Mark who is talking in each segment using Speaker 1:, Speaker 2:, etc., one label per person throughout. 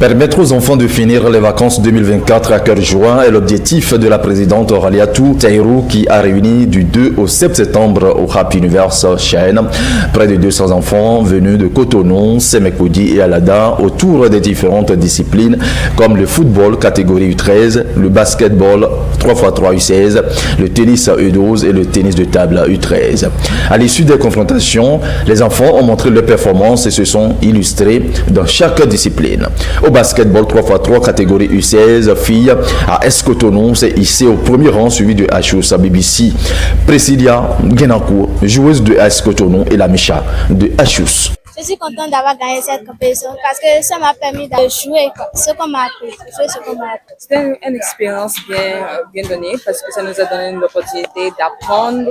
Speaker 1: Permettre aux enfants de finir les vacances 2024 à cœur joie est l'objectif de la présidente Raliatou Taïrou qui a réuni du 2 au 7 septembre au Happy Universe Chêne près de 200 enfants venus de Cotonou, Semekoudi et Alada autour des différentes disciplines comme le football catégorie U13, le basketball 3x3 U16, le tennis U12 et le tennis de table U13. À l'issue des confrontations, les enfants ont montré leur performance et se sont illustrés dans chaque discipline. Au basketball 3x3 catégorie U16 filles, à Escotonou s'est hissé au premier rang suivi de Achous BBC. Priscilla Genakou, joueuse de Escotonou, et la Micha de Achous.
Speaker 2: Je suis contente d'avoir gagné cette compétition parce que ça m'a permis de jouer ce qu'on m'a appris.
Speaker 3: C'était une expérience bien donnée parce que ça nous a donné l'opportunité d'apprendre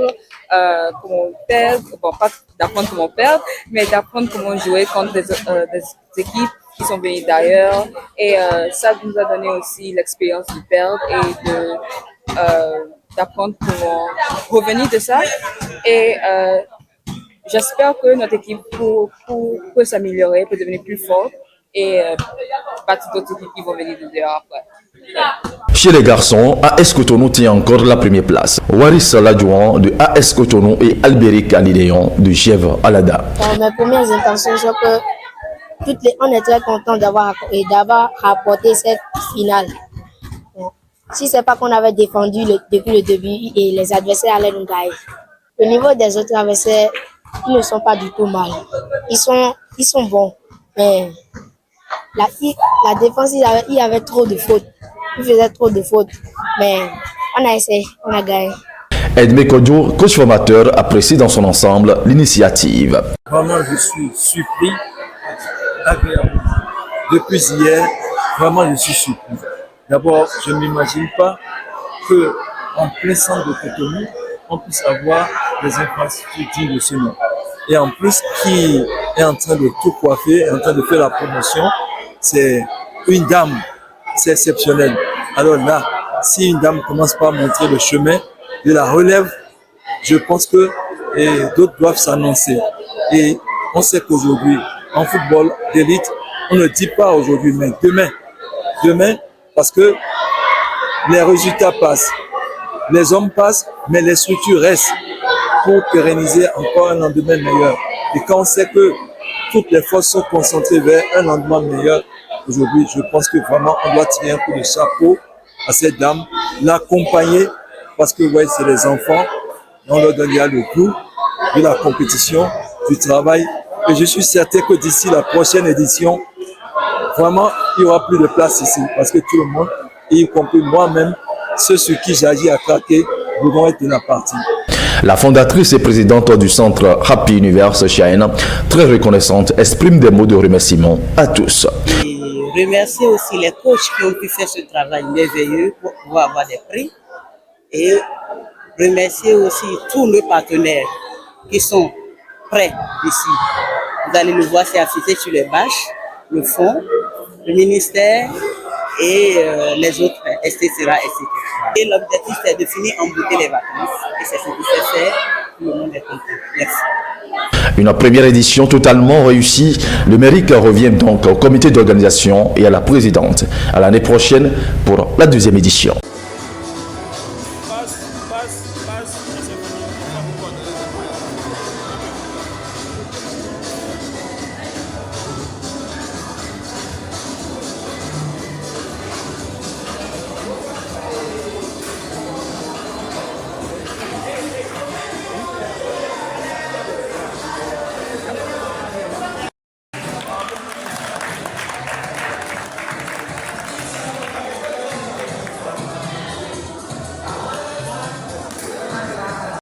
Speaker 3: comment perdre, bon pas d'apprendre comment perdre, mais d'apprendre comment jouer contre des équipes qui sont venues d'ailleurs et ça nous a donné aussi l'expérience de perdre et d'apprendre comment revenir de ça et j'espère que notre équipe peut s'améliorer, peut devenir plus forte et battre d'autres équipes qui vont venir de dehors après.
Speaker 1: Chez les garçons, AS Cotonou tient encore la première place. Waris Ladjouan de AS Cotonou et Albéric Aliléon de Gèvres Alada.
Speaker 2: Mes premières intentions sont que on est très contents d'avoir rapporté cette finale. Si c'est pas qu'on avait défendu depuis le début et les adversaires allaient nous gagner. Au niveau des autres adversaires, ils ne sont pas du tout mal. Ils sont bons. Mais la défense, il y avait trop de fautes. Ils faisaient trop de fautes. Mais on a essayé, on a gagné.
Speaker 1: Edmé Kodjo, coach formateur, apprécie dans son ensemble l'initiative.
Speaker 4: Vraiment, je suis surpris, agréable. Depuis hier, vraiment, je suis surpris. D'abord, je ne m'imagine pas qu'en plein centre de Cotonou, on puisse avoir des infrastructures dignes de ce nom. Et en plus, qui est en train de tout coiffer, en train de faire la promotion, c'est une dame. C'est exceptionnel. Alors là, si une dame commence par montrer le chemin de la relève, je pense que d'autres doivent s'annoncer. Et on sait qu'aujourd'hui, en football d'élite, on ne dit pas aujourd'hui, mais demain. Demain, parce que les résultats passent. Les hommes passent, mais les structures restent pour pérenniser encore un lendemain meilleur. Et quand on sait que toutes les forces sont concentrées vers un lendemain meilleur, aujourd'hui, je pense que vraiment, on doit tirer un coup de chapeau à cette dame, l'accompagner, parce que ouais, c'est les enfants, on leur donne le goût de la compétition, du travail. Et je suis certain que d'ici la prochaine édition, vraiment, il n'y aura plus de place ici, parce que tout le monde, y compris moi-même, ceux sur qui j'agis à craquer, voudront être de la partie.
Speaker 1: La fondatrice et présidente du centre Happy Universe Chêne, très reconnaissante, exprime des mots de remerciement à tous.
Speaker 5: Et remercier aussi les coachs qui ont pu faire ce travail merveilleux pour pouvoir avoir des prix. Et remercier aussi tous nos partenaires qui sont prêts ici. Vous allez le voir, c'est affiché sur les bâches, le fonds, le ministère et les autres, etc. Et l'objectif, c'est de finir en beauté les vacances. Et c'est ce qui s'est fait. Tout le monde est content. Merci.
Speaker 1: Une première édition totalement réussie. Le mérite revient donc au comité d'organisation et à la présidente. À l'année prochaine pour la deuxième édition.